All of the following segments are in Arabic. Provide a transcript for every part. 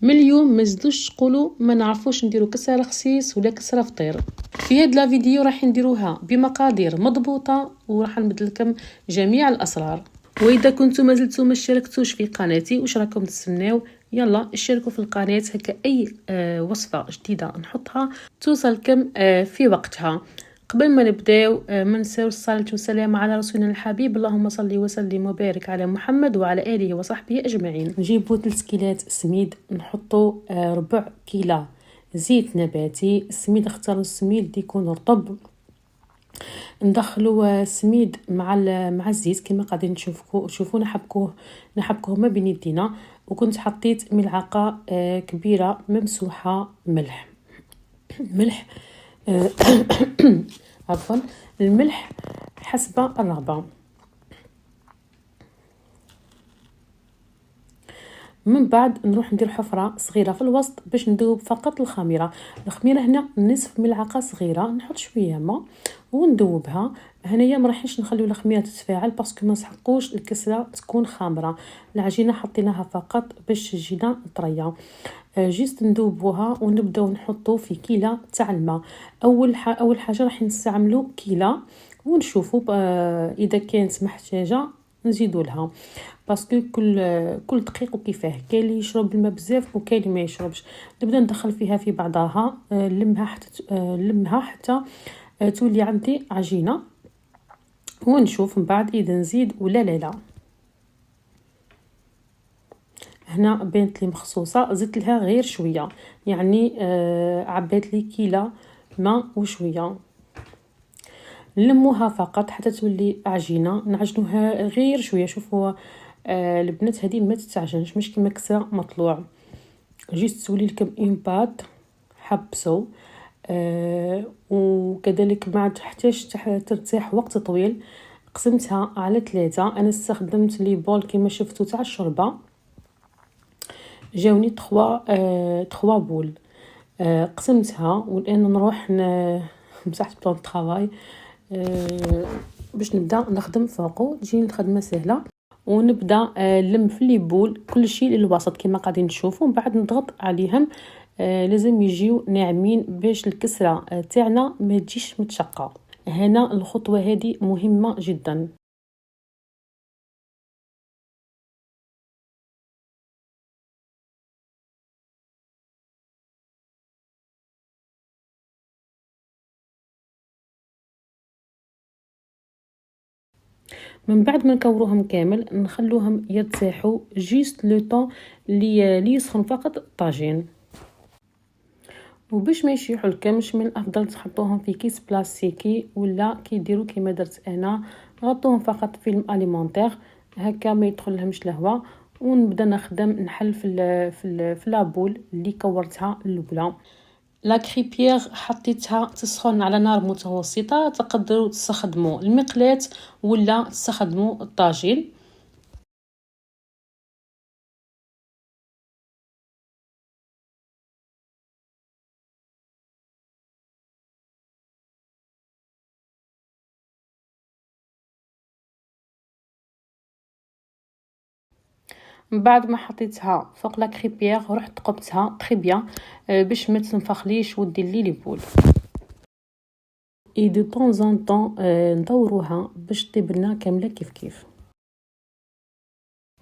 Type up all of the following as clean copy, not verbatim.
من اليوم ما تزيدوش تقولوا ما نعرفوش نديروا كسره رخصيص ولا كسره فطير. في هاد لا فيديو راح نديروها بمقادير مضبوطه وراح نبدل لكم جميع الاسرار. واذا كنتوا ما زلتوا ما اشتركتوش في قناتي واش راكم تستناو؟ يلا اشتركوا في القناه، هكا اي وصفه جديده نحطها توصلكم في وقتها. قبل ما نبداو ما نساوش الصلاه والسلام على رسولنا الحبيب، اللهم صل وسلم وبارك على محمد وعلى اله وصحبه اجمعين. نجيبوا 3 كيلات سميد، نحطوا ربع كيلو زيت نباتي. السميد اختاروا السميد اللي يكون رطب. ندخلوا السميد مع الزيت كما قاعدين تشوفوا نحبكوه ما بين يدينا. وكنت حطيت ملعقه كبيره ممسوحه ملح عفوا الملح حسب الرغبه. من بعد نروح ندير حفره صغيره في الوسط باش ندوب فقط الخميره هنا نصف ملعقه صغيره. نحط شويه ماء وندوبها. هنايا ما راحش نخليو الخميره تتفاعل باسكو ما نسحقوش الكسره تكون خامره. العجينه حطيناها فقط باش تجينا طريه. جيست ندوبوها ونبداو نحطو في كيلة تاع الماء. اول حاجه راح نستعملوا كيلة ونشوفوا اذا كانت محتاجه نزيدوا لها، باسكو كل دقيق وكيفاه. كاين اللي يشرب الماء بزاف وكاين اللي ما يشربش. نبدا ندخل فيها في بعضها، لمها حتى تولي عندي عجينه، ونشوف من بعد اذا نزيد ولا لا. هنا بانت لي مخصوصه، زدت لها غير شويه، يعني عبيت لي كيلة ماء وشويه. نلموها فقط حتى تولي عجينه، نعجنوها غير شويه. شوفوا البنات هذه ما تتعجنش، مش كما كسره مطلوع. جيت تولي لكم اون بات حبسوا. وكذلك ما تحتاج ترتاح وقت طويل. قسمتها على 3. انا استخدمت لي بول كما شفتوا تاع الشوربه، جاوني 3 بول. قسمتها والان نروح مسحت بلان طرافاي باش نبدا نخدم فوقه. تجيني الخدمه سهله ونبدا نلم في لي بول كل شيء للوسط كما قاعدين تشوفوا. من بعد نضغط عليهم، لازم يجيو ناعمين باش الكسره تاعنا ما تجيش متشقه. هنا الخطوه هذه مهمه جدا. من بعد ما نكوروهم كامل نخلوهم يرتاحوا جيست لو طون اللي يسخن فقط الطاجين. وباش ما يشيحوا الكمش من الافضل تحطوهم في كيس بلاستيكي ولا كيديروا كيما درت انا، غطوهم فقط فيلم اليمونتير هكا ما يدخل لهمش الهواء. ونبدا نخدم نحل في لابول اللي كورتها الاولى. لا كريبيير حطيتها تسخن على نار متوسطه. تقدروا تستخدموا المقلاة ولا تستخدموا الطاجين. من بعد ما حطيتها فوق لا كريبيير رحت قبتها تري بيان باش ما تنفخليش ودير لي لي بول. اي دو طون زون طون ندوروها باش طيب لنا كامله كيف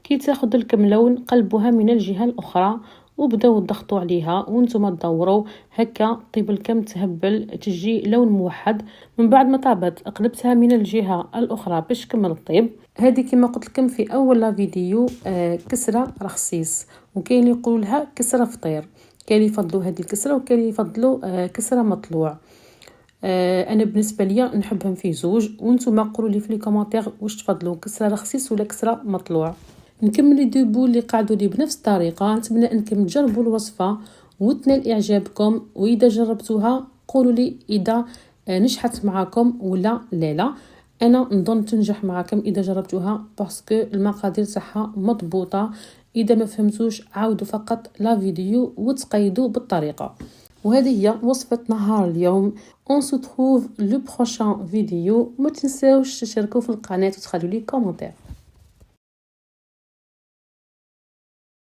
كي تاخذ لكم لون قلبوها من الجهه الاخرى وبداو تضغطوا عليها وانتم تدوروا هكا طيب لكم تهبل تجي لون موحد. من بعد ما طابت قلبتها من الجهه الاخرى باش تكمل الطيب. هذه كما قلت لكم في اول فيديو كسره رخصيص، وكاين اللي يقولوا لها كسره فطير. كاين اللي يفضلوا هذه الكسره وكاين اللي يفضلوا كسره مطلوع. انا بالنسبه ليا نحبهم في زوج، وانتم قولوا لي في لي كومونتير واش تفضلوا كسره رخصيص ولا كسره مطلوع. نكمل لي دو بول اللي قعدوا لي بنفس الطريقه. نتمنى انكم تجربوا الوصفه وتنال اعجابكم، واذا جربتوها قولوا لي اذا نجحت معكم ولا لا. انا نظن تنجح معكم اذا جربتوها باسكو المقادير تاعها مضبوطه. اذا ما فهمتوش عاودوا فقط لا فيديو وتقيدوا بالطريقه. وهذه هي وصفه نهار اليوم. on se trouve le prochain vidéo. ما تنساوش تشتركوا في القناه وتخلوا لي كومنتير.